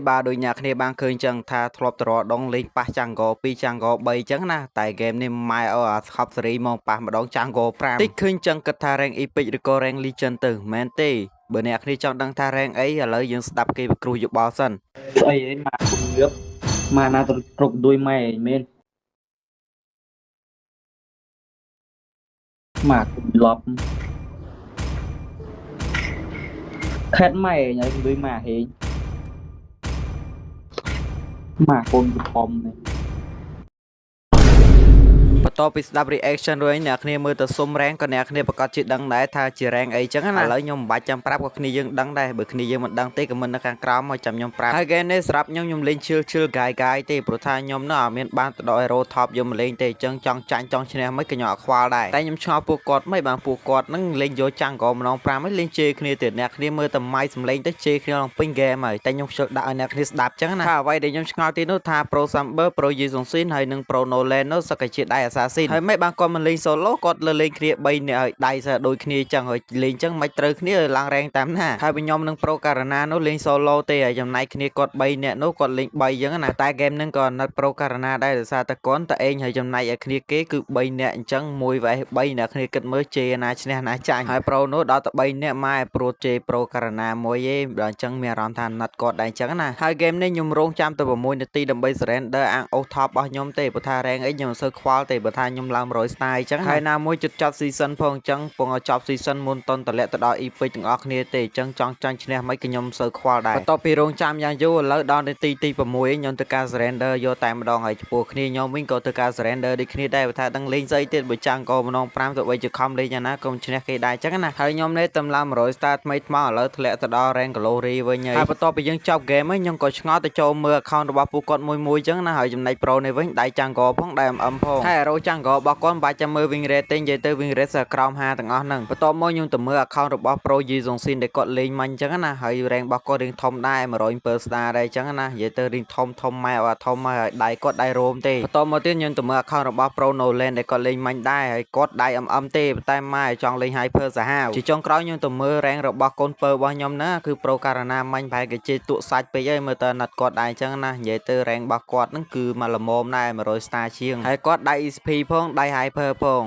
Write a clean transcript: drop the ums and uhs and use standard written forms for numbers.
bà đôi nhạc này bạn khơi chẳng tha thọp tọa đong lên pa chẳng gò pi chẳng gò bay chẳng na tại game này mai ở khắp seri mong pa mà đong chẳng gò pram tích khơi chẳng cất tha rang epic rồi có rang legend từ men tê bữa nhạc này chẳng đăng tha rang ấy là lời dân đập kia kêu dục bao sân ấy mà cùng nước mà na trục đuôi mày men mà cùng lọp khét mày nhảy đuôi mà hề mà cùng thòm này បន្ទាប់ពីស្ដាប់ reaction រួចអ្នកគ្នាមើលទៅសុំ rank ក៏អ្នកគ្នាប្រកាសជាដឹងដែរថាជា rank អីចឹងណាឥឡូវខ្ញុំមិនបាច់ចាំប្រាប់ក៏គ្នាយើងដឹងដែរបើគ្នាយើងមិនដឹងទេក៏មិននៅខាងក្រោមមកចាំខ្ញុំប្រាប់ហើយ game នេះសម្រាប់ខ្ញុំលេងឈឺកាយទេព្រោះថាខ្ញុំនៅអត់មានបានទៅដល់ hero top យកមកលេងទេចឹងចង់ចាញ់ចង់ឈ្នះមិនក៏ខ្ញុំអត់ខ្វល់ដែរតែខ្ញុំឆ្ងល់ពួកគាត់មិនបានពួកគាត់នឹងលេងយកចាំងក៏ម្ដង5ហើយលេងជេរគ្នាទៀតអ្នកគ្នាមើលតែម៉ៃសំលេងទៅជេរគ្នាឡើងពេញ game ហើយតែខ្ញុំចូលដាក់ឲ្យអ្នកគ្នាស្ដាប់ចឹងណាថាអ្វីដែលខ្ញុំឆ្ងល់ទីនោះថា Pro Samber Pro Yizongsin ហើយនិង Pro Nolan នោះសឹកតែជាដៃ assassin ហើយមិនបានគាត់មិនលេង solo គាត់លើលេងគ្នា3នាក់ហើយដៃសើដូចគ្នាចឹងហើយលេងចឹងមិនត្រូវគ្នាឡើង rank តាមណាហើយខ្ញុំនឹង Pro Karana នោះលេង solo ទេហើយចំណែកគ្នាគាត់3នាក់នោះគាត់លេង3ចឹងណាតែ game ហ្នឹងក៏ណាត់ Pro Karana ដែរដោយសារតែគាត់តែឯងហើយចំណែកឲ្យគ្នាគេគឺ3នាក់អញ្ចឹង1 vs 3អ្នកគ្នាគិតមើលជេរណាឈ្នះណាចាញ់ហើយ Pro នោះដល់តែ3នាក់ម៉ែព្រោះជេរ Pro Karana មួយឯងដល់អញ្ចឹងមានអារម្មណ៍ថាណាត់គាត់ដែរអញ្ចឹងណាហើយ game នេះខ្ញុំរងចាំទៅ6នាទីដើម្បី surrender អាងអូស top របស់ខ្ញុំទេព្រោះថា rank អីខ្ញុំមិនសូវខ្វល់ទេព្រោះថាខ្ញុំឡើង100 star អញ្ចឹងហើយណាមួយជិតចប់ season ផងអញ្ចឹងពងឲ្យចប់ season មុនតន់តម្លាក់ទៅដល់ epic ទាំងអស់គ្នាទេអញ្ចឹងចង់ចាញ់ឈ្នះមិនក៏ខ្ញុំសូវខ្វល់ដែរបន្ទាប់ពីរងចាំយ៉ាងយូរឥឡូវដល់នាទីទី6ខ្ញុំទៅការ surrender យកតែម្ដងហើយចំពោះគ្នាខ្ញុំវិញក៏ទៅការ surrender ដូចគ្នាដែរថាដឹងលេងស្អីទៀតបើចាំងក៏ម្ដង5ទៅបីជាខំលេងយ៉ាងណាក៏ឈ្នះគេដែរអញ្ចឹងណាហើយខ្ញុំនេះតំឡើង100 star ថ្មីថ្មឥឡូវធ្លាក់ទៅដល់ rank glory វិញហើយបន្ទាប់ពីយើងចប់ game ហើយខ្ញុំក៏ឆ្ងល់ទៅចូលមើល account របស់ពួកគាត់មួយអញ្ចឹងណាហើយចំណែក pro នេះវិញដៃចាំងក៏ផងដៃ mm ផងហើយ hero ចាំងក៏របស់គាត់មិនបាច់ចាំមើល win rate ទេនិយាយទៅ win rate ក្រោម50ទាំងអស់ហ្នឹងបន្ទាប់មកខ្ញុំទៅមើល account របស់ pro Yizongsin ដែលគាត់លេងមាញ់អញ្ចឹងណាហើយ rank របស់គាត់រៀងធំដែរ107 star ដែរអញ្ចឹងណានិយាយទៅរៀងធំម៉ែអត់ធំហើយដៃគាត់ដៃរោមទេបន្ទាប់មកទៀតខ្ញុំទៅមើល account របស់ pro Nolan ដែលគាត់លេងមាញ់ដែរហើយគាត់ដៃ mm ទេតែម៉ែចង់លេង hyper សាហាវជាចុងក្រោយខ្ញុំទៅមើល rank របស់កូនពើរបស់ខ្ញុំណាគឺ pro Karana មាញ់ប្រហែលជាជេរទក់សាច់ពេកហើយមើលទៅណាត់គាត់ដែរអញ្ចឹងណានិយាយទៅ rank របស់គាត់ហ្នឹងគឺមកល្មមដែរ100 star ជាងហើយគាត់ដៃ XP ផងដៃ hyper ផង